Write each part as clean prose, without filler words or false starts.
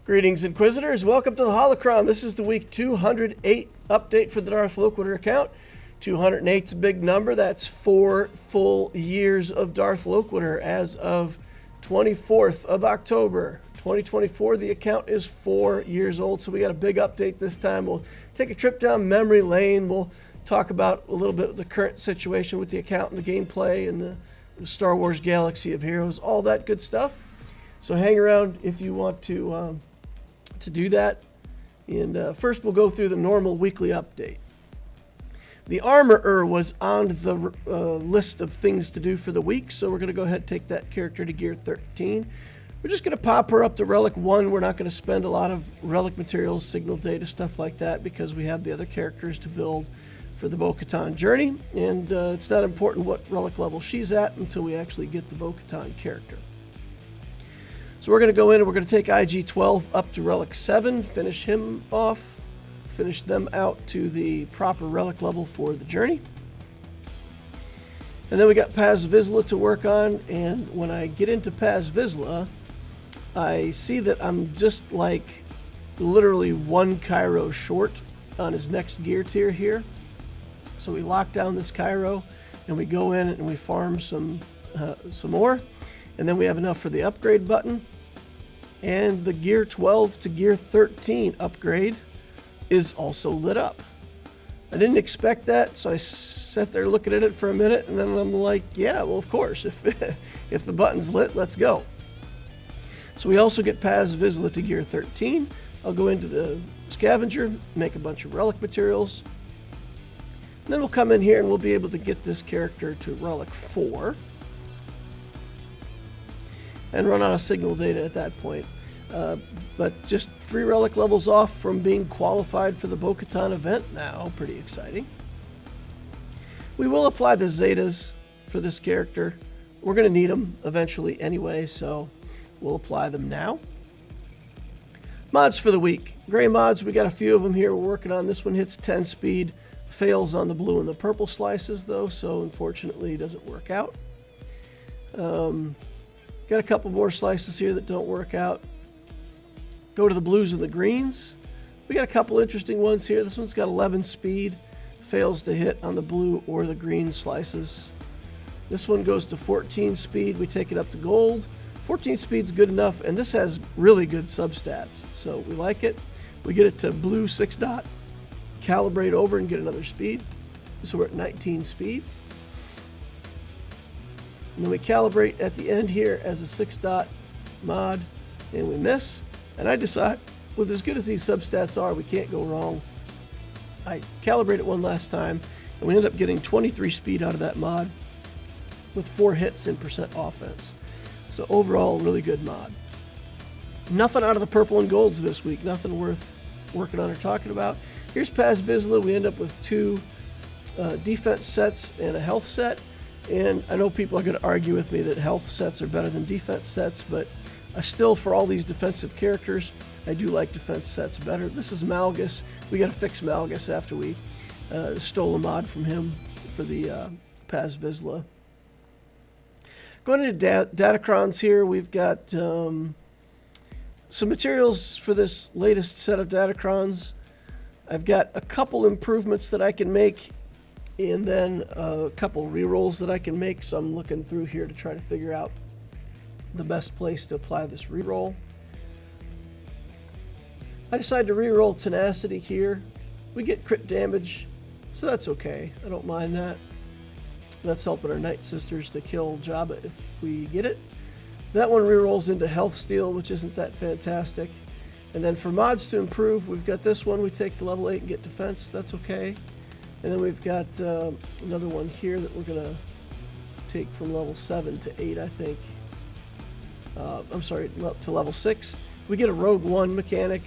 Greetings, Inquisitors. Welcome to the Holocron. This is the week 208 update for the Darth Loquitur account. 208 is a big number. That's 4 full years of Darth Loquitur as of 24th of October, 2024. The account is 4 years old, so we got a big update this time. We'll take a trip down memory lane. We'll talk about a little bit of the current situation with the account and the gameplay and the Star Wars Galaxy of Heroes, all that good stuff. So hang around if you want to do that. And first we'll go through the normal weekly update. The Armorer was on the list of things to do for the week, so we're going to go ahead and take that character to gear 13. We're just going to pop her up to Relic 1. We're not going to spend a lot of relic materials, signal data, stuff like that, because we have the other characters to build for the Bo-Katan journey, and it's not important what relic level she's at until we actually get the Bo-Katan character. So we're going to go in and we're going to take IG-12 up to Relic 7, finish him off, finish them out to the proper relic level for the journey. And then we got Paz R4 to work on, and when I get into Paz R4, I see that I'm just like literally one Cairo short on his next gear tier here. So we lock down this Cairo and we go in and we farm some more. And then we have enough for the upgrade button. And the gear 12 to gear 13 upgrade is also lit up. I didn't expect that, so I sat there looking at it for a minute, and then I'm like, yeah, well, of course, if the button's lit, let's go. So we also get Paz R4 to gear 13. I'll go into the scavenger, make a bunch of relic materials. And then we'll come in here and we'll be able to get this character to Relic 4. And run out of signal data at that point. But just 3 relic levels off from being qualified for the Bo-Katan event now. Pretty exciting. We will apply the Zetas for this character. We're going to need them eventually anyway, so we'll apply them now. Mods for the week. Gray mods, we got a few of them here we're working on. This one hits 10 speed. Fails on the blue and the purple slices though, so unfortunately it doesn't work out. Got a couple more slices here that don't work out. Go to the blues and the greens. We got a couple interesting ones here. This one's got 11 speed. Fails to hit on the blue or the green slices. This one goes to 14 speed. We take it up to gold. 14 speed's good enough, and this has really good substats, so we like it. We get it to blue 6 dot. Calibrate over and get another speed. So we're at 19 speed. And then we calibrate at the end here as a 6 dot mod, and we miss. And I decide, with as good as these substats are, we can't go wrong. I calibrate it one last time, and we end up getting 23 speed out of that mod with 4 hits and % offense. So overall, really good mod. Nothing out of the purple and golds this week. Nothing worth working on or talking about. Here's Paz R4. We end up with 2 defense sets and a health set. And I know people are going to argue with me that health sets are better than defense sets, but I still, for all these defensive characters, I do like defense sets better. This is Malgus. We got to fix Malgus after we stole a mod from him for the Paz R4. Going into Datacrons here, we've got some materials for this latest set of Datacrons. I've got a couple improvements that I can make, and then a couple rerolls that I can make, so I'm looking through here to try to figure out the best place to apply this reroll. I decided to reroll Tenacity here. We get crit damage, so that's okay. I don't mind that. That's helping our Night Sisters to kill Jabba if we get it. That one rerolls into Health Steal, which isn't that fantastic. And then for mods to improve, we've got this one. We take the level 8 and get defense. That's okay. And then we've got another one here that we're going to take from level 7 to 8, I think. I'm sorry, to level 6. We get a Rogue One mechanic,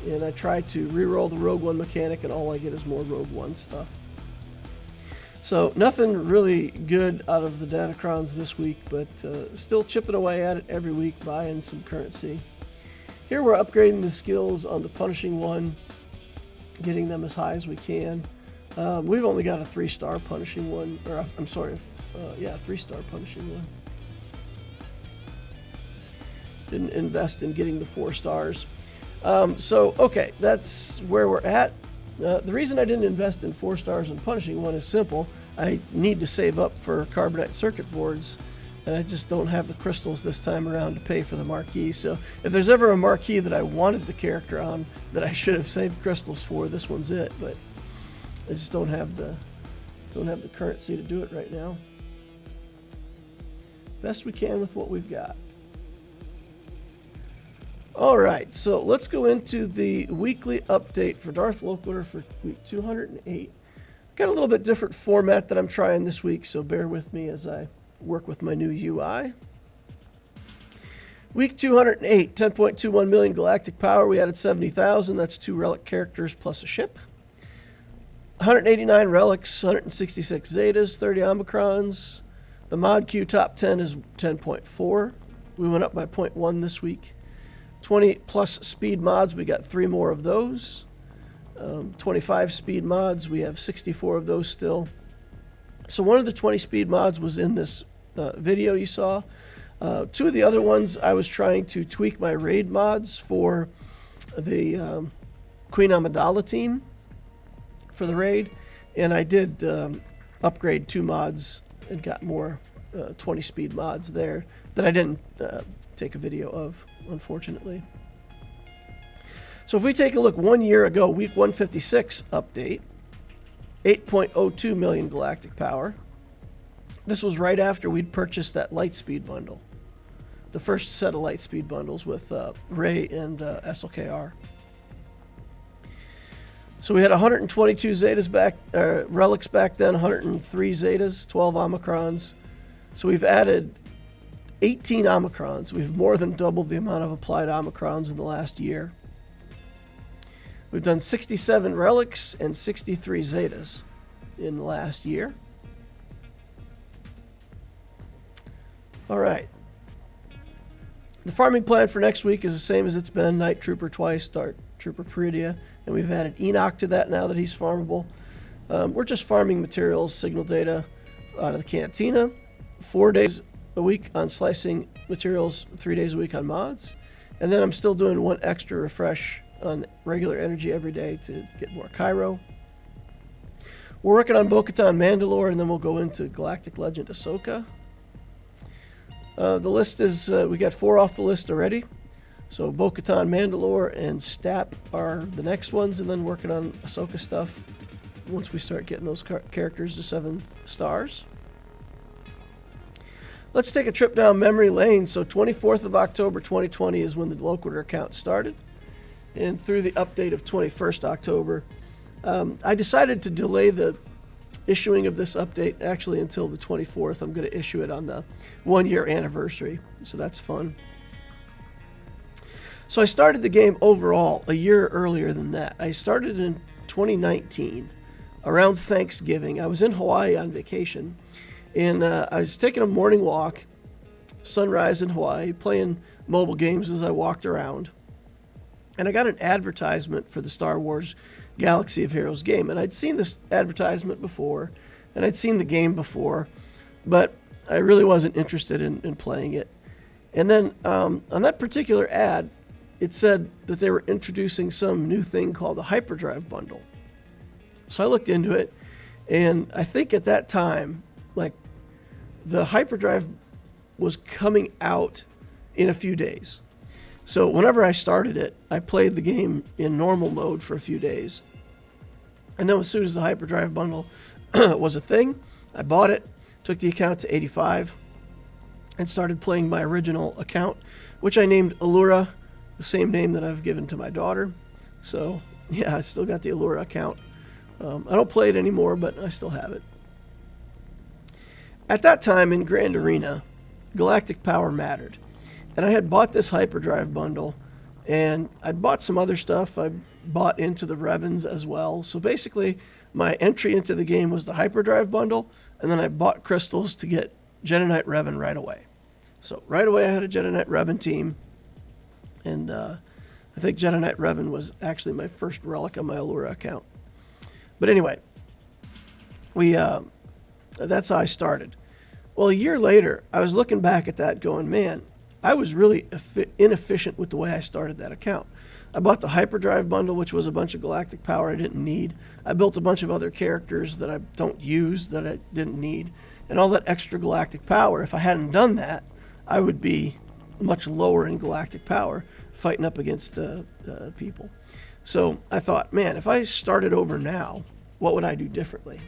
and I try to reroll the Rogue One mechanic, and all I get is more Rogue One stuff. So nothing really good out of the Datacrons this week, but still chipping away at it every week, buying some currency. Here we're upgrading the skills on the Punishing One, getting them as high as we can. We've only got a 3-star Punishing One, or I'm sorry, yeah, 3-star Punishing One. Didn't invest in getting the 4 stars. So, okay, that's where we're at. The reason I didn't invest in 4 stars and punishing one is simple. I need to save up for carbonite circuit boards, and I just don't have the crystals this time around to pay for the marquee. So if there's ever a marquee that I wanted the character on that I should have saved crystals for, this one's it. But I just don't have the currency to do it right now. Best we can with what we've got. All right, so let's go into the weekly update for Darth Loquitur for week 208. Got a little bit different format that I'm trying this week, so bear with me as I work with my new UI. Week 208, 10.21 million galactic power. We added 70,000. That's 2 relic characters plus a ship. 189 relics, 166 Zetas, 30 Omicrons. The mod Q top 10 is 10.4. We went up by 0.1 this week. 20 plus speed mods, we got 3 more of those. 25 speed mods, we have 64 of those still. So one of the 20 speed mods was in this video you saw. 2 of the other ones, I was trying to tweak my raid mods for the Queen Amidala team for the raid. And I did upgrade 2 mods and got more 20 speed mods there that I didn't take a video of, unfortunately. So if we take a look 1 year ago, week 156 update, 8.02 million galactic power. This was right after we'd purchased that Lightspeed bundle. The first set of Lightspeed bundles with Ray and SLKR. So we had 122 Zetas back, relics back then, 103 Zetas, 12 Omicrons. So we've added 18 Omicrons. We've more than doubled the amount of applied Omicrons in the last year. We've done 67 relics and 63 Zetas in the last year. All right. The farming plan for next week is the same as it's been. Night Trooper twice, Dark Trooper Peridia, and we've added Enoch to that now that he's farmable. We're just farming materials, signal data out of the cantina. 4 days a week on slicing materials, 3 days a week on mods. And then I'm still doing 1 extra refresh on regular energy every day to get more Cairo. We're working on Bo-Katan Mandalore, and then we'll go into Galactic Legend Ahsoka. The list is, we got 4 off the list already. So Bo-Katan Mandalore and Stap are the next ones, and then working on Ahsoka stuff once we start getting those characters to 7 stars. Let's take a trip down memory lane. So 24th of October 2020 is when the Loquitur account started. And through the update of 21st October, I decided to delay the issuing of this update actually until the 24th. I'm going to issue it on the 1-year anniversary, so that's fun. So I started the game overall a year earlier than that. I started in 2019, around Thanksgiving. I was in Hawaii on vacation, and I was taking a morning walk, sunrise in Hawaii, playing mobile games as I walked around. And I got an advertisement for the Star Wars Galaxy of Heroes game. And I'd seen this advertisement before, and I'd seen the game before, but I really wasn't interested in playing it. And then on that particular ad, it said that they were introducing some new thing called the Hyperdrive bundle. So I looked into it, and I think at that time, like, the Hyperdrive was coming out in a few days. So whenever I started it, I played the game in normal mode for a few days. And then as soon as the Hyperdrive bundle was a thing, I bought it, took the account to 85, and started playing my original account, which I named Allura, the same name that I've given to my daughter. So yeah, I still got the Allura account. I don't play it anymore, but I still have it. At that time in Grand Arena, galactic power mattered. And I had bought this Hyperdrive bundle, and I'd bought some other stuff. I bought into the Revens as well. So basically, my entry into the game was the Hyperdrive bundle, and then I bought crystals to get Jedi Knight Revan right away. So right away, I had a Jedi Knight Revan team, and I think Jedi Knight Revan was actually my first relic on my Allura account. But anyway, that's how I started. Well, a year later, I was looking back at that going, man, I was really inefficient with the way I started that account. I bought the hyperdrive bundle, which was a bunch of galactic power I didn't need. I built a bunch of other characters that I don't use that I didn't need. And all that extra galactic power, if I hadn't done that, I would be much lower in galactic power fighting up against people. So I thought, man, if I started over now, what would I do differently?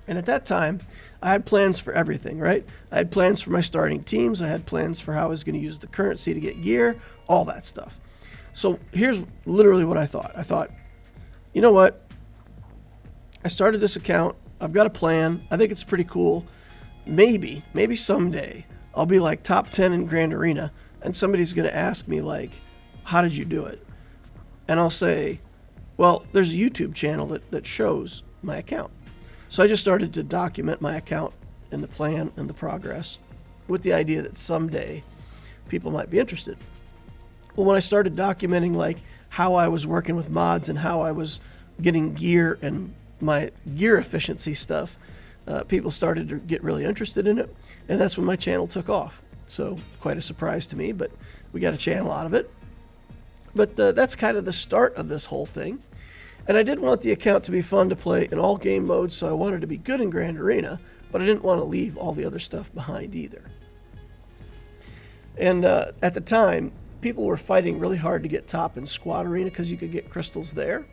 And at that time, I had plans for everything, right? I had plans for my starting teams. I had plans for how I was going to use the currency to get gear, all that stuff. So here's literally what I thought. I thought, you know what? I started this account. I've got a plan. I think it's pretty cool. Maybe someday I'll be like top 10 in Grand Arena and somebody's going to ask me like, how did you do it? And I'll say, well, there's a YouTube channel that shows my account. So I just started to document my account and the plan and the progress with the idea that someday people might be interested. Well, when I started documenting like how I was working with mods and how I was getting gear and my gear efficiency stuff, people started to get really interested in it. And that's when my channel took off. So quite a surprise to me, but we got a channel out of it. But that's kind of the start of this whole thing. And I did want the account to be fun to play in all game modes, so I wanted to be good in Grand Arena, but I didn't want to leave all the other stuff behind either. And at the time, people were fighting really hard to get top in Squad Arena because you could get crystals there.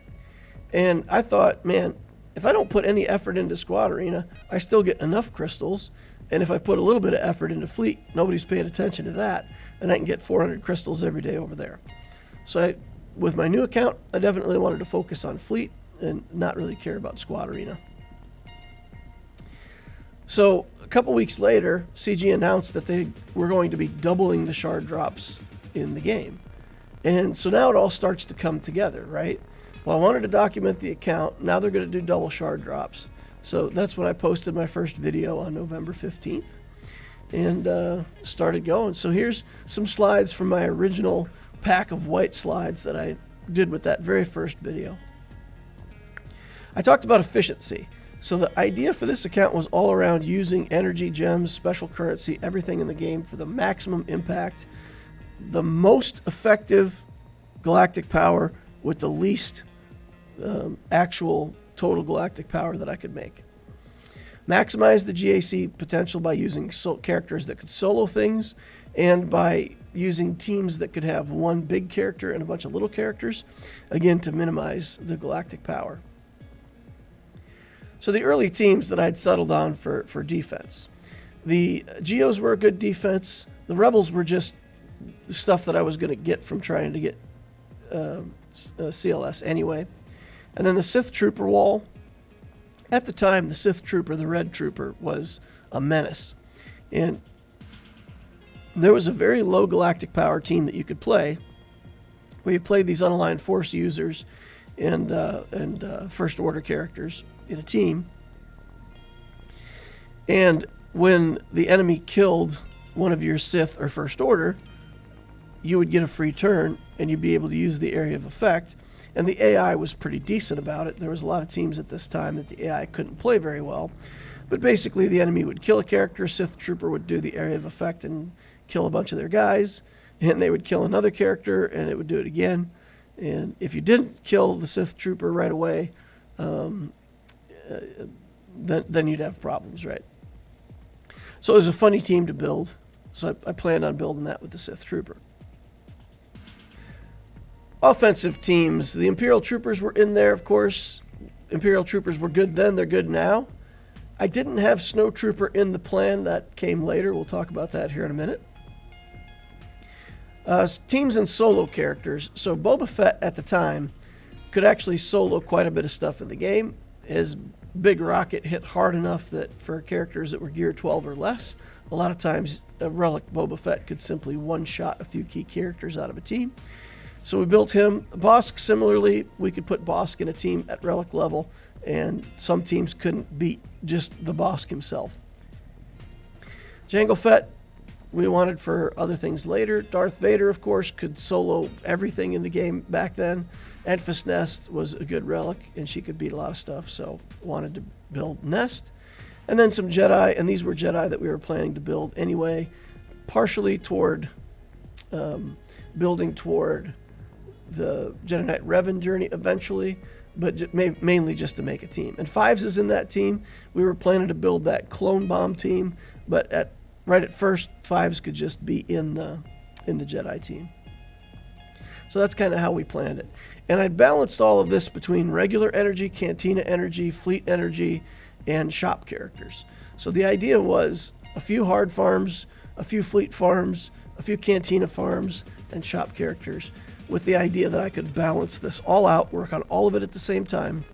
And I thought, man, if I don't put any effort into Squad Arena, I still get enough crystals. And if I put a little bit of effort into Fleet, nobody's paying attention to that, and I can get 400 crystals every day over there. So with my new account, I definitely wanted to focus on Fleet and not really care about Squad Arena. So a couple weeks later, CG announced that they were going to be doubling the shard drops in the game. And so now it all starts to come together, right? Well, I wanted to document the account. Now they're going to do double shard drops. So that's when I posted my first video on November 15th and started going. So here's some slides from my original pack of white slides that I did with that very first video. I talked about efficiency. So the idea for this account was all around using energy, gems, special currency, everything in the game for the maximum impact, the most effective galactic power with the least actual total galactic power that I could make. Maximize the GAC potential by using characters that could solo things and by using teams that could have one big character and a bunch of little characters, again, to minimize the galactic power. So the early teams that I'd settled on for defense. The Geos were a good defense. The Rebels were just stuff that I was going to get from trying to get CLS anyway. And then the Sith Trooper wall. At the time, the Sith Trooper, the Red Trooper, was a menace. And there was a very low galactic power team that you could play, where you played these unaligned force users and first order characters in a team. And when the enemy killed one of your Sith or first order, you would get a free turn and you'd be able to use the area of effect. And the AI was pretty decent about it. There was a lot of teams at this time that the AI couldn't play very well. But basically the enemy would kill a character, Sith Trooper would do the area of effect and kill a bunch of their guys, and they would kill another character and it would do it again. And if you didn't kill the Sith Trooper right away, then you'd have problems, right? So it was a funny team to build. So I planned on building that with the Sith Trooper. Offensive teams. The Imperial Troopers were in there, of course. Imperial Troopers were good then, they're good now. I didn't have Snow Trooper in the plan. That came later. We'll talk about that here in a minute. Teams and solo characters. So Boba Fett at the time could actually solo quite a bit of stuff in the game. His big rocket hit hard enough that for characters that were gear 12 or less, a lot of times a Relic Boba Fett could simply one-shot a few key characters out of a team. So we built him. Bosk, similarly, we could put Bosk in a team at Relic level, and some teams couldn't beat just the Bosk himself. Jango Fett, we wanted for other things later. Darth Vader, of course, could solo everything in the game back then. Enfys Nest was a good Relic, and she could beat a lot of stuff, so wanted to build Nest. And then some Jedi, and these were Jedi that we were planning to build anyway. partially toward building toward the Jedi Knight Revan journey eventually, but mainly just to make a team. And Fives is in that team. We were planning to build that clone bomb team, but right at first, Fives could just be in the Jedi team. So that's kind of how we planned it. And I balanced all of this between regular energy, Cantina energy, fleet energy, and shop characters. So the idea was a few hard farms, a few fleet farms, a few Cantina farms, and shop characters, with the idea that I could balance this all out, work on all of it at the same time,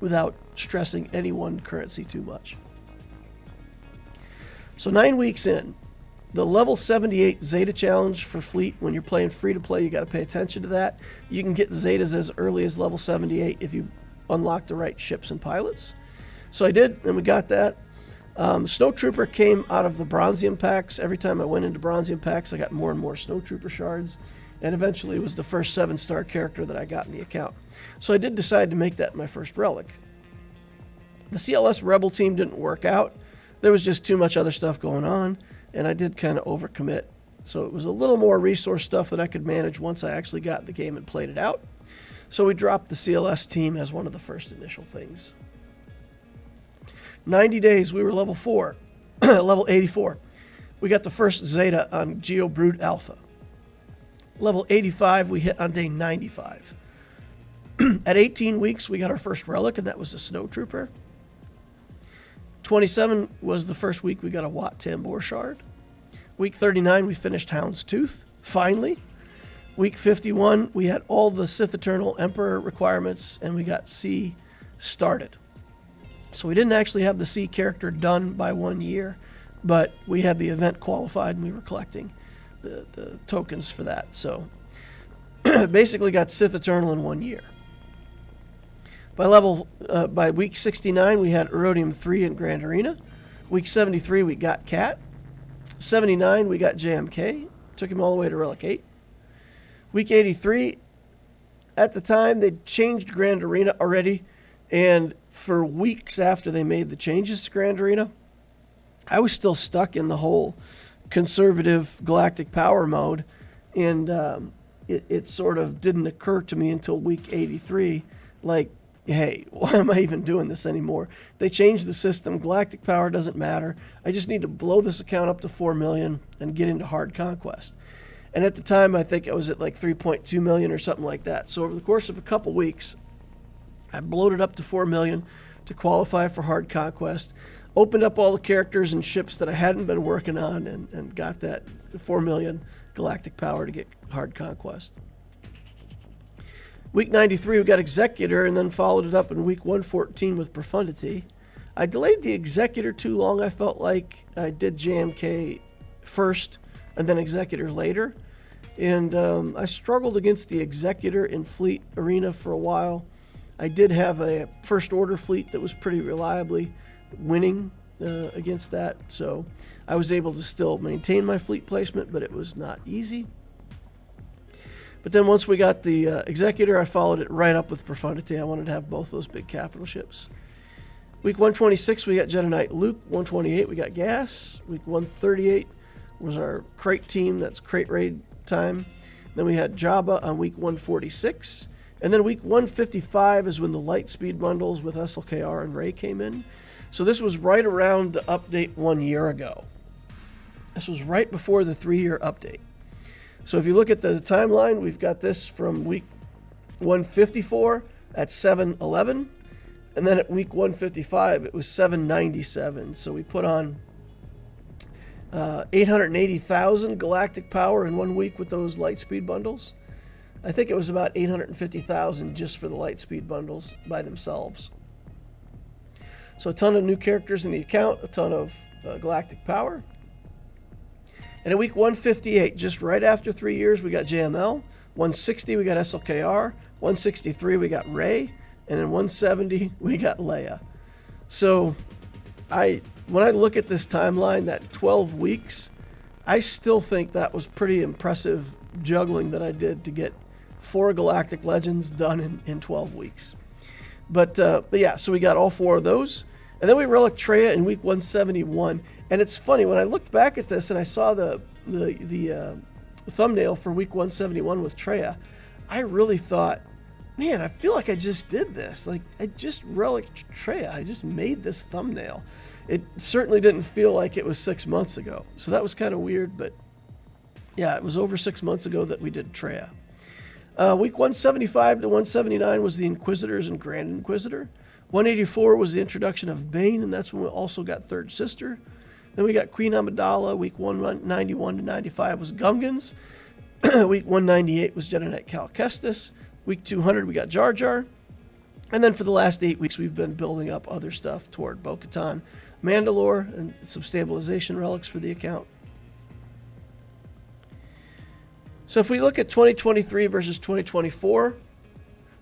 without stressing any one currency too much. So 9 weeks in, the level 78 Zeta challenge for fleet, when you're playing free to play, you got to pay attention to that. You can get Zetas as early as level 78 if you unlock the right ships and pilots. So I did, and we got that. Snowtrooper came out of the Bronzium packs. Every time I went into Bronzium packs, I got more and more Snowtrooper shards, and eventually it was the first 7-star character that I got in the account. So I did decide to make that my first relic. The CLS Rebel team didn't work out. There was just too much other stuff going on, and I did kind of overcommit. So it was a little more resource stuff that I could manage once I actually got in the game and played it out. So we dropped the CLS team as one of the first initial things. 90 days, we were level 4, level 84. We got the first Zeta on Geo Brood Alpha. Level 85, we hit on day 95. At 18 weeks, we got our first relic, and that was the Snowtrooper. 27 was the first week we got a Wat Tambor shard. Week 39, we finished Hound's Tooth, finally. Week 51, we had all the Sith Eternal Emperor requirements, and we got C started. So we didn't actually have the C character done by 1 year, but we had the event qualified, and we were collecting the tokens for that. So basically got Sith Eternal in 1 year. By week 69, we had Erodium 3 in Grand Arena. Week 73, we got Cat. 79, we got JMK. Took him all the way to Relic 8. Week 83, at the time, they changed Grand Arena already. And for weeks after they made the changes to Grand Arena, I was still stuck in the whole conservative galactic power mode. And it sort of didn't occur to me until week 83, like, hey, why am I even doing this anymore? They changed the system. Galactic power doesn't matter. I just need to blow this account up to 4 million and get into hard conquest. And at the time, I think I was at like 3.2 million or something like that. So over the course of a couple weeks, I bloated up to 4 million to qualify for hard conquest, opened up all the characters and ships that I hadn't been working on, and got that 4 million galactic power to get hard conquest. Week 93, we got Executor, and then followed it up in week 114 with Profundity. I delayed the Executor too long. I felt like I did JMK first and then Executor later. And I struggled against the Executor in Fleet Arena for a while. I did have a First Order fleet that was pretty reliably winning against that. So I was able to still maintain my fleet placement, but it was not easy. But then once we got the Executor, I followed it right up with Profundity. I wanted to have both those big capital ships. Week 126, we got Jedi Knight Luke. 128, we got Gas. Week 138 was our crate team. That's crate raid time. Then we had Jabba on week 146. And then week 155 is when the Lightspeed bundles with SLKR and Rey came in. So this was right around the update 1 year ago. This was right before the 3-year update. So if you look at the timeline, we've got this from week 154 at 711, and then at week 155 it was 797. So we put on 880,000 galactic power in 1 week with those Lightspeed bundles. I think it was about 850,000 just for the Lightspeed bundles by themselves. So a ton of new characters in the account, a ton of galactic power. And in week 158, just right after 3 years, we got JML. 160, we got SLKR. 163, we got Rey. And in 170, we got Leia. So when I look at this timeline, that 12 weeks, I still think that was pretty impressive juggling that I did to get 4 Galactic Legends done in 12 weeks. But yeah, so we got all 4 of those. And then we relic Treya in week 171. And it's funny, when I looked back at this and I saw the thumbnail for week 171 with Treya, I really thought, man, I feel like I just did this. Like, I just relicked Treya. I just made this thumbnail. It certainly didn't feel like it was 6 months ago. So that was kind of weird, but yeah, it was over 6 months ago that we did Treya. Week 175 to 179 was the Inquisitors and Grand Inquisitor. 184 was the introduction of Bane, and that's when we also got Third Sister. Then we got Queen Amidala. Week 191 to 95 was Gungans. Week 198 was Jedi Knight Cal Kestis. Week 200 we got Jar Jar. And then for the last 8 weeks we've been building up other stuff toward Bo-Katan, Mandalore, and some stabilization relics for the account. So if we look at 2023 versus 2024,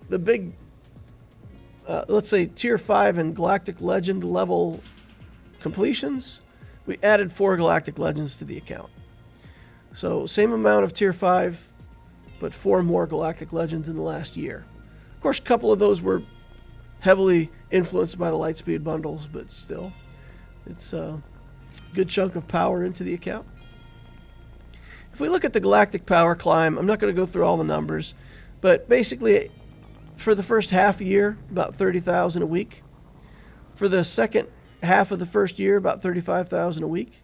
the big, let's say Tier 5 and Galactic Legend level completions, we added 4 Galactic Legends to the account. So same amount of Tier 5, but 4 more Galactic Legends in the last year. Of course, a couple of those were heavily influenced by the Lightspeed bundles, but still, it's a good chunk of power into the account. If we look at the Galactic Power climb, I'm not going to go through all the numbers, but basically for the first half year, about 30,000 a week. For the second half of the first year, about 35,000 a week.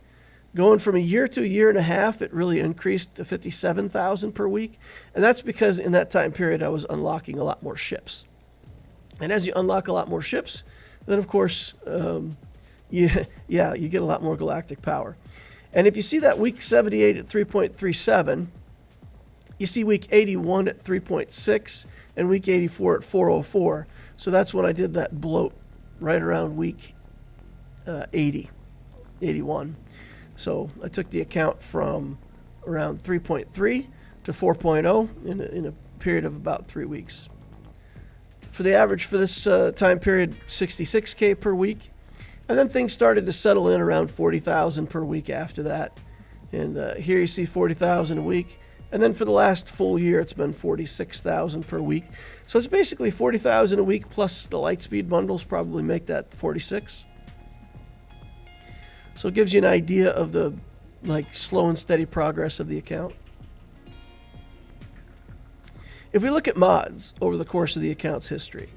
Going from a year to a year and a half, it really increased to 57,000 per week. And that's because in that time period, I was unlocking a lot more ships. And as you unlock a lot more ships, then of course, you get a lot more galactic power. And if you see that week 78 at 3.37, you see week 81 at 3.6 and week 84 at 404. So that's when I did that bloat right around week 81. So I took the account from around 3.3 to 4.0 in a period of about 3 weeks. For the average for this time period, 66K per week. And then things started to settle in around 40,000 per week after that. And here you see 40,000 a week. And then for the last full year, it's been 46,000 per week. So it's basically 40,000 a week plus the Lightspeed bundles probably make that 46. So it gives you an idea of the slow and steady progress of the account. If we look at mods over the course of the account's history,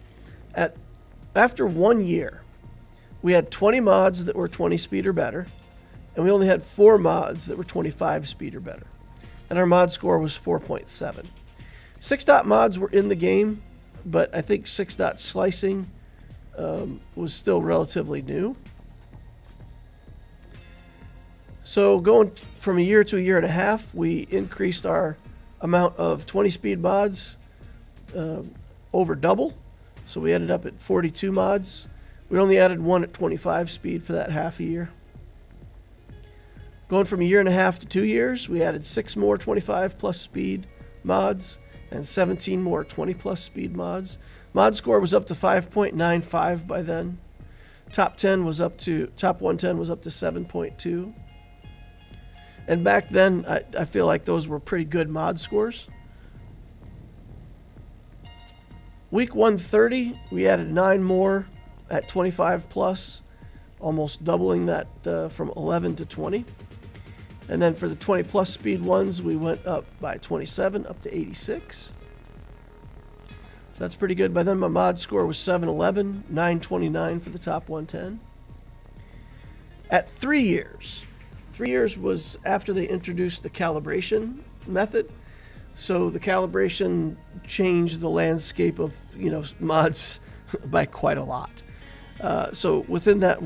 after 1 year, we had 20 mods that were 20 speed or better, and we only had 4 mods that were 25 speed or better. And our mod score was 4.7. 6-dot mods were in the game, but I think 6-dot slicing was still relatively new. So going from a year to a year and a half, we increased our amount of 20 speed mods over double. So we ended up at 42 mods. We only added 1 at 25 speed for that half a year. Going from a year and a half to 2 years, we added 6 more 25 plus speed mods and 17 more 20 plus speed mods. Mod score was up to 5.95 by then. Top 110 was up to 7.2. And back then, I feel like those were pretty good mod scores. Week 130, we added 9 more at 25 plus, almost doubling that from 11 to 20. And then for the 20 plus speed ones, we went up by 27, up to 86. So that's pretty good. By then, my mod score was 711, 929 for the top 110. At 3 years, 3 years was after they introduced the calibration method. So the calibration changed the landscape of mods by quite a lot. So within that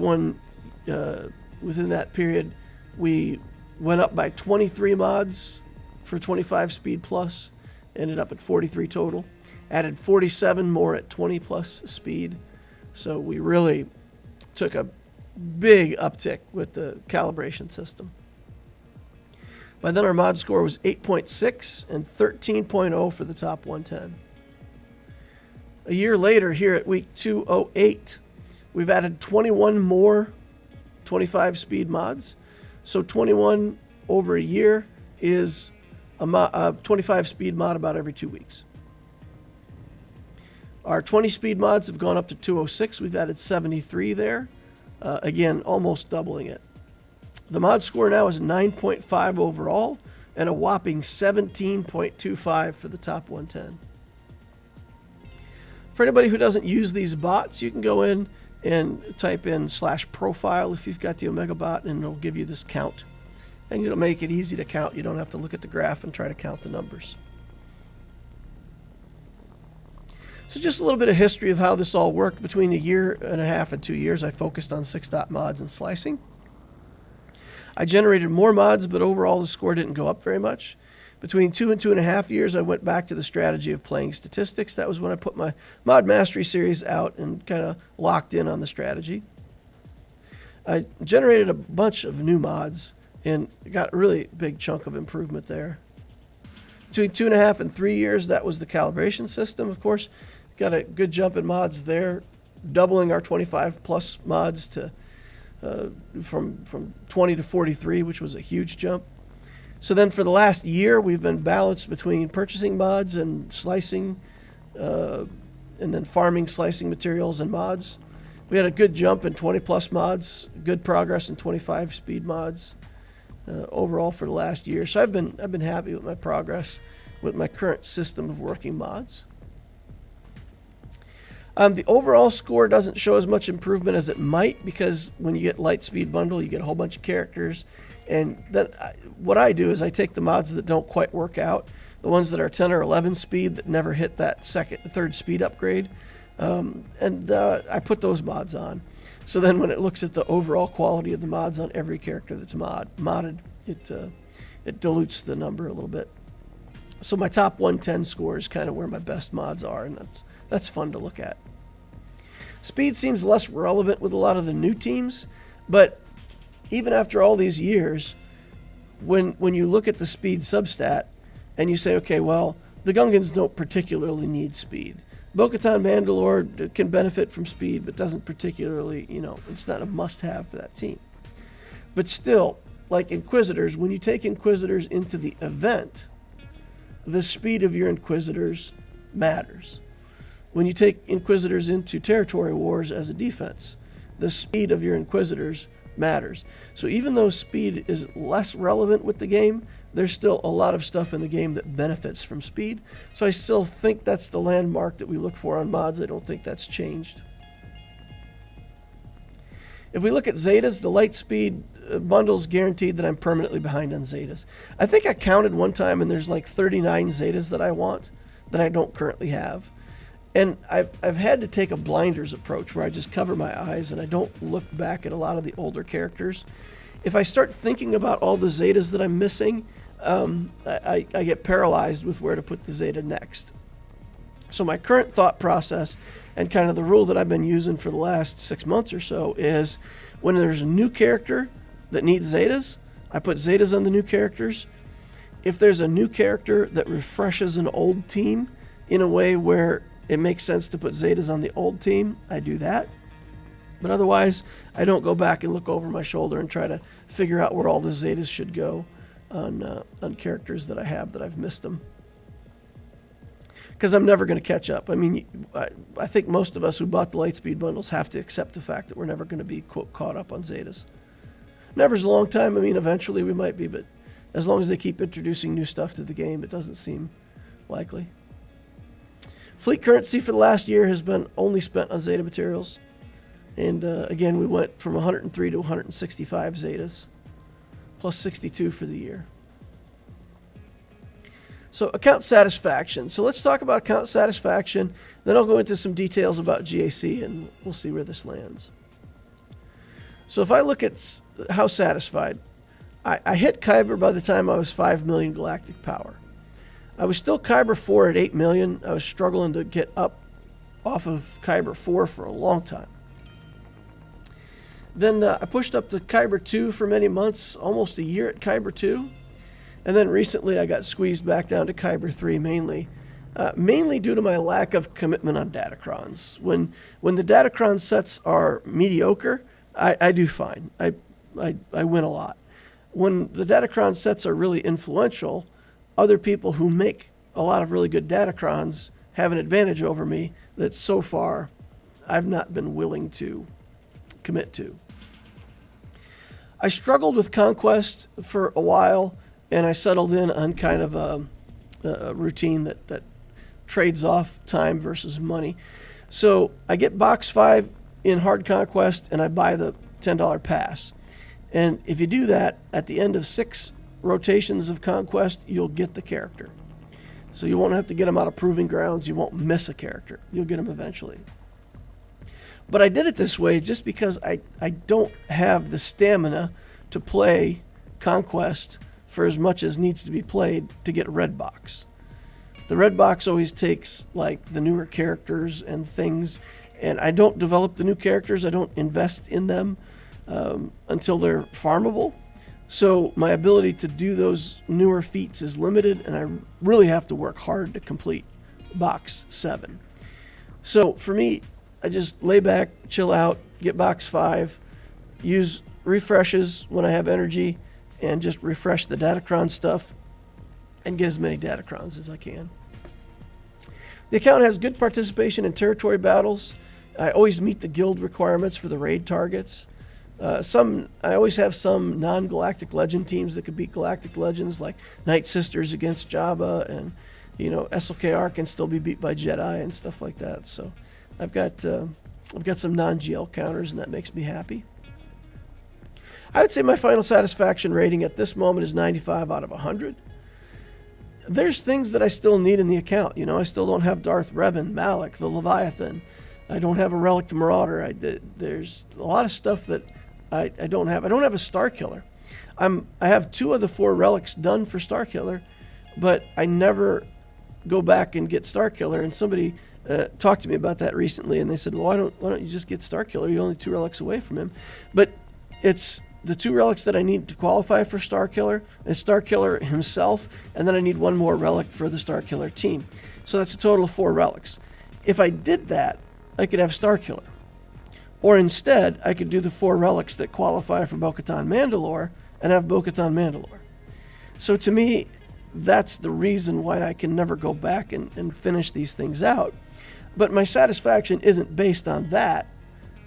period, we went up by 23 mods for 25 speed plus, ended up at 43 total. Added 47 more at 20 plus speed. So we really took a big uptick with the calibration system. By then our mod score was 8.6 and 13.0 for the top 110. A year later, here at week 208, we've added 21 more 25 speed mods. So 21 over a year is a 25 speed mod about every 2 weeks. Our 20 speed mods have gone up to 206. We've added 73 there Again, almost doubling it. The mod score now is 9.5 overall and a whopping 17.25 for the top 110. For anybody who doesn't use these bots, you can go in and type in /profile if you've got the Omega bot, and it'll give you this count. And it'll make it easy to count. You don't have to look at the graph and try to count the numbers. So just a little bit of history of how this all worked. Between a year and a half and 2 years, I focused on 6-dot mods and slicing. I generated more mods, but overall the score didn't go up very much. Between 2 and 2.5 years, I went back to the strategy of playing statistics. That was when I put my Mod Mastery series out and kind of locked in on the strategy. I generated a bunch of new mods and got a really big chunk of improvement there. Between 2.5 and 3 years, that was the calibration system, of course. Got a good jump in mods there, doubling our 25 plus mods to from 20 to 43, which was a huge jump. So then for the last year, we've been balanced between purchasing mods and slicing, and then farming slicing materials and mods. We had a good jump in 20 plus mods, good progress in 25 speed mods overall for the last year. So I've been happy with my progress with my current system of working mods. The overall score doesn't show as much improvement as it might, because when you get Lightspeed bundle, you get a whole bunch of characters. And then what I do is I take the mods that don't quite work out, the ones that are 10 or 11 speed that never hit that third speed upgrade, and I put those mods on. So then when it looks at the overall quality of the mods on every character that's modded, it dilutes the number a little bit. So my top 110 score is kind of where my best mods are, and that's fun to look at. Speed seems less relevant with a lot of the new teams, but even after all these years, when you look at the speed substat and you say, okay, well, the Gungans don't particularly need speed. Bo-Katan Mandalore can benefit from speed, but doesn't particularly, it's not a must-have for that team. But still, like Inquisitors, when you take Inquisitors into the event, the speed of your Inquisitors matters. When you take Inquisitors into territory wars as a defense, the speed of your Inquisitors matters. So even though speed is less relevant with the game, there's still a lot of stuff in the game that benefits from speed. So I still think that's the landmark that we look for on mods. I don't think that's changed. If we look at Zetas, the Lightspeed bundle's guaranteed that I'm permanently behind on Zetas. I think I counted one time and there's like 39 Zetas that I want that I don't currently have. And I've had to take a blinders approach where I just cover my eyes and I don't look back at a lot of the older characters. If I start thinking about all the Zetas that I'm missing, I get paralyzed with where to put the Zeta next. So my current thought process and kind of the rule that I've been using for the last 6 months or so is when there's a new character that needs Zetas, I put Zetas on the new characters. If there's a new character that refreshes an old team in a way where it makes sense to put Zetas on the old team, I do that. But otherwise, I don't go back and look over my shoulder and try to figure out where all the Zetas should go on characters that I have that I've missed them. Because I'm never going to catch up. I mean, I think most of us who bought the Lightspeed bundles have to accept the fact that we're never going to be, quote, caught up on Zetas. Never's a long time. I mean, eventually we might be, but as long as they keep introducing new stuff to the game, it doesn't seem likely. Fleet currency for the last year has been only spent on Zeta materials. And again, we went from 103 to 165 Zetas, plus 62 for the year. So account satisfaction. So let's talk about account satisfaction. Then I'll go into some details about GAC and we'll see where this lands. So if I look at how satisfied, I hit Kyber by the time I was 5 million galactic power. I was still Kyber 4 at 8 million. I was struggling to get up off of Kyber 4 for a long time. Then I pushed up to Kyber 2 for many months, almost a year at Kyber 2. And then recently I got squeezed back down to Kyber 3 mainly due to my lack of commitment on Datacrons. When the Datacron sets are mediocre, I do fine. I win a lot. When the Datacron sets are really influential, other people who make a lot of really good Datacrons have an advantage over me that so far I've not been willing to commit to. I struggled with Conquest for a while, and I settled in on kind of a routine that trades off time versus money. So I get box 5 in Hard Conquest, and I buy the $10 pass. And if you do that, at the end of 6 rotations of Conquest, you'll get the character. So you won't have to get them out of Proving Grounds. You won't miss a character. You'll get them eventually. But I did it this way just because I don't have the stamina to play Conquest for as much as needs to be played to get a red box. The red box always takes like the newer characters and things, and I don't develop the new characters. I don't invest in them until they're farmable. So my ability to do those newer feats is limited, and I really have to work hard to complete box 7. So for me, I just lay back, chill out, get box 5, use refreshes when I have energy, and just refresh the Datacron stuff and get as many Datacrons as I can. The account has good participation in territory battles. I always meet the guild requirements for the raid targets. I always have some non-galactic legend teams that could beat galactic legends, like Night Sisters against Jabba, and SLKR can still be beat by Jedi and stuff like that. So I've got some non-GL counters, and that makes me happy. I would say my final satisfaction rating at this moment is 95 out of 100. There's things that I still need in the account. I still don't have Darth Revan, Malak, the Leviathan. I don't have a Relic to Marauder. There's a lot of stuff that I don't have. I don't have a Star Killer. I have 2 of the 4 relics done for Star Killer, but I never go back and get Star Killer. And somebody talked to me about that recently, and they said, well, why don't you just get Star Killer? You're only 2 relics away from him. But it's the 2 relics that I need to qualify for Star Killer, and Star Killer himself, and then I need 1 more relic for the Star Killer team. So that's a total of 4 relics. If I did that, I could have Star Killer. Or instead, I could do the 4 relics that qualify for Bo-Katan Mandalore and have Bo-Katan Mandalore. So to me, that's the reason why I can never go back and finish these things out. But my satisfaction isn't based on that.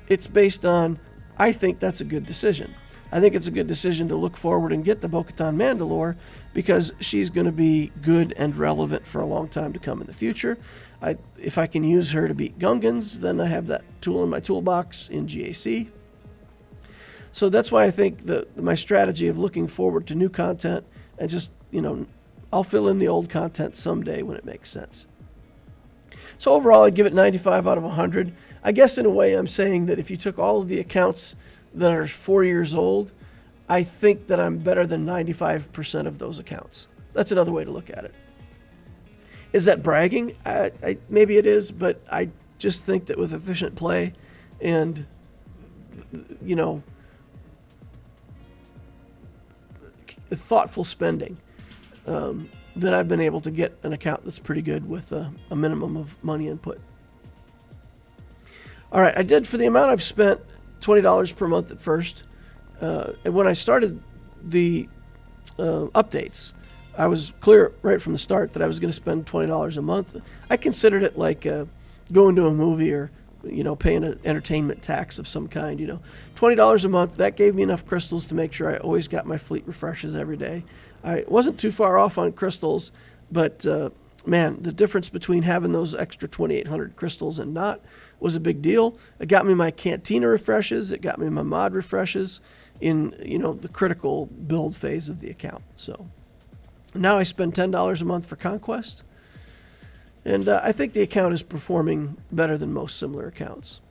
It's based on, I think that's a good decision. I think it's a good decision to look forward and get the Bo-Katan Mandalore because she's going to be good and relevant for a long time to come in the future. If I can use her to beat Gungans, then I have that tool in my toolbox in GAC. So that's why I think my strategy of looking forward to new content and just, I'll fill in the old content someday when it makes sense. So overall, I'd give it 95 out of 100. I guess in a way I'm saying that if you took all of the accounts that are 4 years old, I think that I'm better than 95% of those accounts. That's another way to look at it. Is that bragging? Maybe it is, but I just think that with efficient play and, thoughtful spending, that I've been able to get an account that's pretty good with a minimum of money input. All right, I did, for the amount I've spent, $20 per month at first. And when I started the updates, I was clear right from the start that I was going to spend $20 a month. I considered it like going to a movie or, paying an entertainment tax of some kind. $20 a month, that gave me enough crystals to make sure I always got my fleet refreshes every day. I wasn't too far off on crystals, but man, the difference between having those extra 2,800 crystals and not was a big deal. It got me my Cantina refreshes. It got me my mod refreshes in, the critical build phase of the account. So now I spend $10 a month for Conquest, and I think the account is performing better than most similar accounts.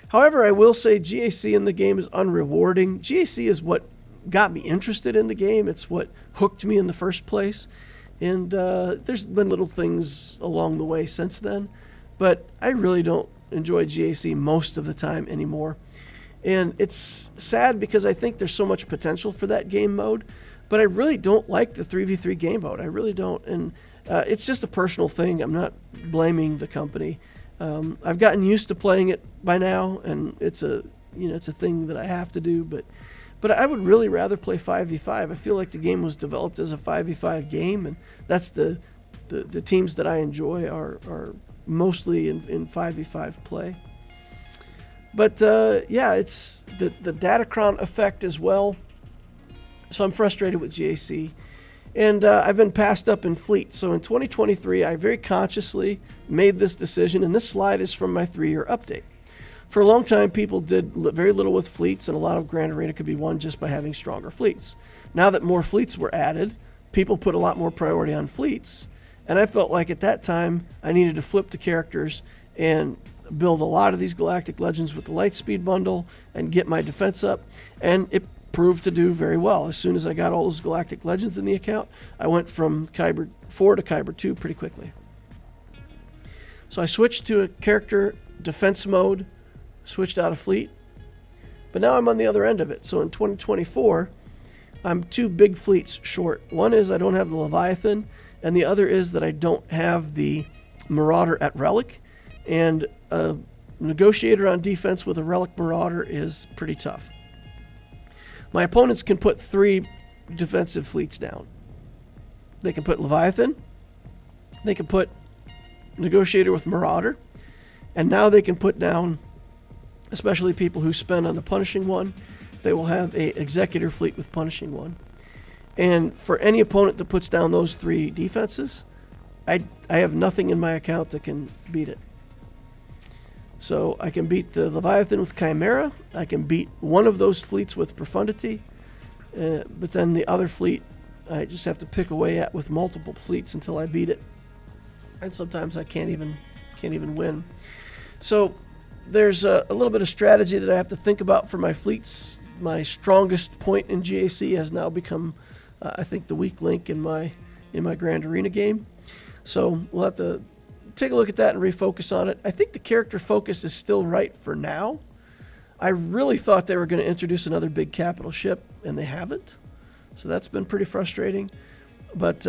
However, I will say GAC in the game is unrewarding. GAC is what got me interested in the game. It's what hooked me in the first place. And there's been little things along the way since then, but I really don't enjoy GAC most of the time anymore. And it's sad because I think there's so much potential for that game mode, but I really don't like the 3v3 game mode. I really don't. And it's just a personal thing. I'm not blaming the company. I've gotten used to playing it by now, and it's a thing that I have to do, but I would really rather play 5v5. I feel like the game was developed as a 5v5 game, and that's the teams that I enjoy are mostly in 5v5 play. But yeah, it's the Datacron effect as well. So I'm frustrated with GAC. And I've been passed up in fleet. So in 2023, I very consciously made this decision, and this slide is from my 3-year update. For a long time, people did very little with fleets, and a lot of Grand Arena could be won just by having stronger fleets. Now that more fleets were added, people put a lot more priority on fleets. And I felt like at that time, I needed to flip the characters and build a lot of these Galactic Legends with the Lightspeed bundle and get my defense up. And it proved to do very well. As soon as I got all those Galactic Legends in the account, I went from Kyber 4 to Kyber 2 pretty quickly. So I switched to a character defense mode, switched out of fleet, but now I'm on the other end of it. So in 2024, I'm 2 big fleets short. One is I don't have the Leviathan, and the other is that I don't have the Marauder at Relic, and a Negotiator on defense with a Relic Marauder is pretty tough. My opponents can put 3 defensive fleets down. They can put Leviathan, they can put Negotiator with Marauder, and now they can put down, especially people who spend on the Punishing One, they will have a Executor fleet with Punishing One. And for any opponent that puts down those 3 defenses, I have nothing in my account that can beat it. So I can beat the Leviathan with Chimera. I can beat one of those fleets with Profundity. But then the other fleet, I just have to pick away at with multiple fleets until I beat it. And sometimes I can't even win. So there's a little bit of strategy that I have to think about for my fleets. My strongest point in GAC has now become, I think, the weak link in my Grand Arena game. So we'll have to take a look at that and refocus on it. I think the character focus is still right for now. I really thought they were going to introduce another big capital ship, and they haven't. So that's been pretty frustrating. But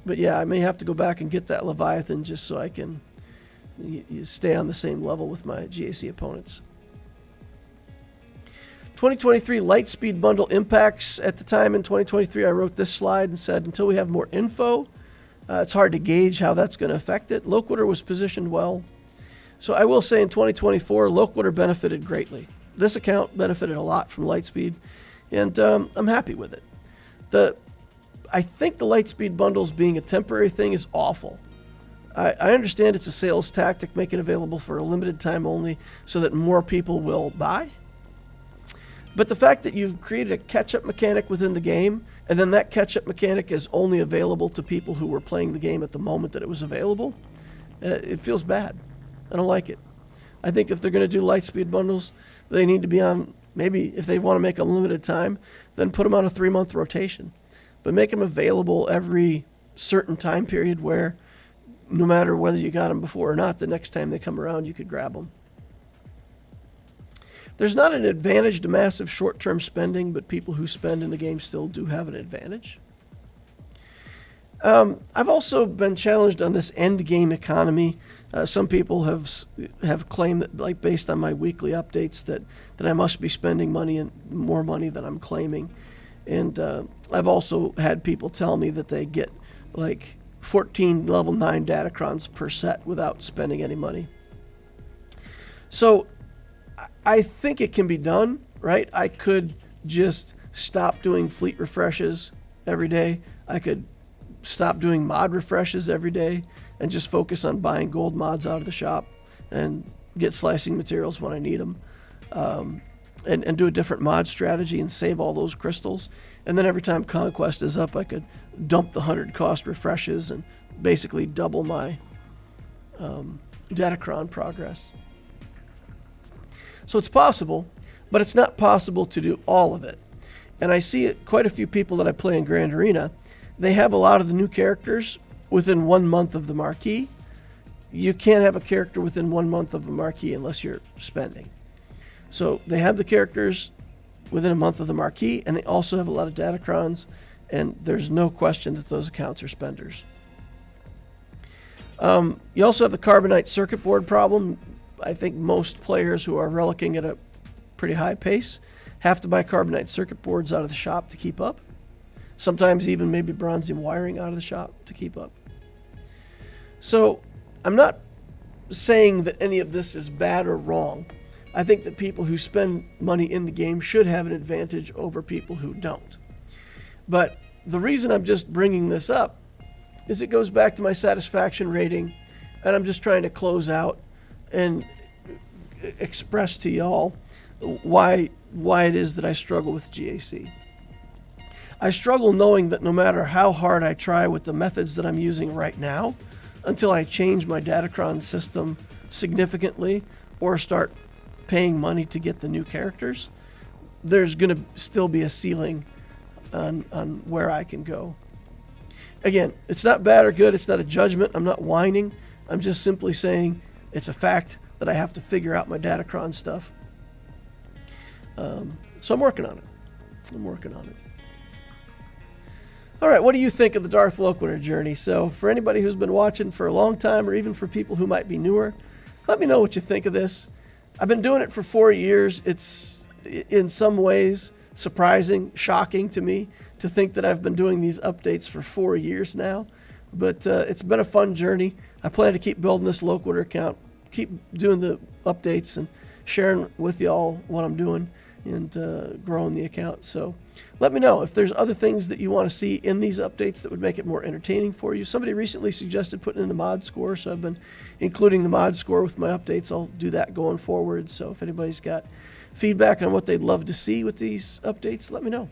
yeah, I may have to go back and get that Leviathan just so I can stay on the same level with my GAC opponents. 2023 Lightspeed bundle impacts. At the time in 2023, I wrote this slide and said, until we have more info, it's hard to gauge how that's going to affect it. Loquitur was positioned well. So I will say in 2024, Loquitur benefited greatly. This account benefited a lot from Lightspeed, and I'm happy with it. I think the Lightspeed bundles being a temporary thing is awful. I understand it's a sales tactic, make it available for a limited time only so that more people will buy. But the fact that you've created a catch-up mechanic within the game, and then that catch-up mechanic is only available to people who were playing the game at the moment that it was available, it feels bad. I don't like it. I think if they're going to do Lightspeed bundles, they need to be on, maybe if they want to make a limited time, then put them on a 3-month rotation. But make them available every certain time period where no matter whether you got them before or not, the next time they come around, you could grab them. There's not an advantage to massive short-term spending, but people who spend in the game still do have an advantage. I've also been challenged on this end game economy. Some people have claimed that, like based on my weekly updates, that I must be spending money and more money than I'm claiming. And I've also had people tell me that they get like 14 level 9 Datacrons per set without spending any money. So I think it can be done, right? I could just stop doing fleet refreshes every day. I could stop doing mod refreshes every day and just focus on buying gold mods out of the shop and get slicing materials when I need them, and do a different mod strategy and save all those crystals. And then every time Conquest is up, I could dump the 100 cost refreshes and basically double my Datacron progress. So it's possible, but it's not possible to do all of it. And I see quite a few people that I play in Grand Arena, they have a lot of the new characters within 1 month of the marquee. You can't have a character within 1 month of the marquee unless you're spending. So they have the characters within a month of the marquee, and they also have a lot of Datacrons, and there's no question that those accounts are spenders. You also have the Carbonite circuit board problem. I think most players who are relicking at a pretty high pace have to buy Carbonite circuit boards out of the shop to keep up. Sometimes even maybe bronzium wiring out of the shop to keep up. So I'm not saying that any of this is bad or wrong. I think that people who spend money in the game should have an advantage over people who don't. But the reason I'm just bringing this up is it goes back to my satisfaction rating, and I'm just trying to close out and express to y'all why it is that I struggle with GAC. I struggle knowing that no matter how hard I try with the methods that I'm using right now, until I change my Datacron system significantly or start paying money to get the new characters, there's going to still be a ceiling on where I can go. Again, it's not bad or good. It's not a judgment. I'm not whining. I'm just simply saying it's a fact that I have to figure out my Datacron stuff. So I'm working on it. All right, what do you think of the Darth Loquitur journey? So for anybody who's been watching for a long time, or even for people who might be newer, let me know what you think of this. I've been doing it for 4 years. It's in some ways surprising, shocking to me to think that I've been doing these updates for 4 years now. But it's been a fun journey. I plan to keep building this Loquitur account, keep doing the updates and sharing with y'all what I'm doing and growing the account. So let me know if there's other things that you want to see in these updates that would make it more entertaining for you. Somebody recently suggested putting in the mod score, so I've been including the mod score with my updates. I'll do that going forward. So if anybody's got feedback on what they'd love to see with these updates, let me know.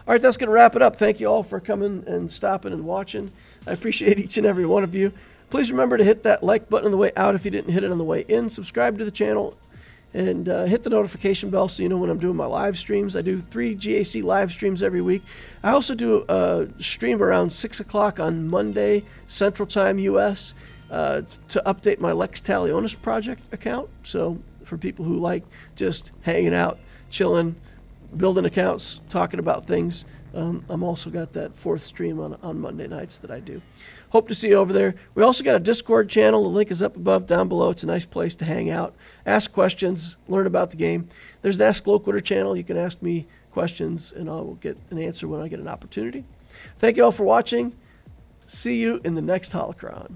All right, that's going to wrap it up. Thank you all for coming and stopping and watching. I appreciate each and every one of you. Please remember to hit that like button on the way out if you didn't hit it on the way in. Subscribe to the channel and hit the notification bell so you know when I'm doing my live streams. I do 3 GAC live streams every week. I also do a stream around 6 o'clock on Monday, Central Time US, to update my Lex Talionis project account. So for people who like just hanging out, chilling, building accounts, talking about things, I'm also got that 4th stream on Monday nights that I do. Hope to see you over there. We also got a Discord channel. The link is up above, down below. It's a nice place to hang out, ask questions, learn about the game. There's an Ask Loquitur channel. You can ask me questions, and I will get an answer when I get an opportunity. Thank you all for watching. See you in the next Holocron.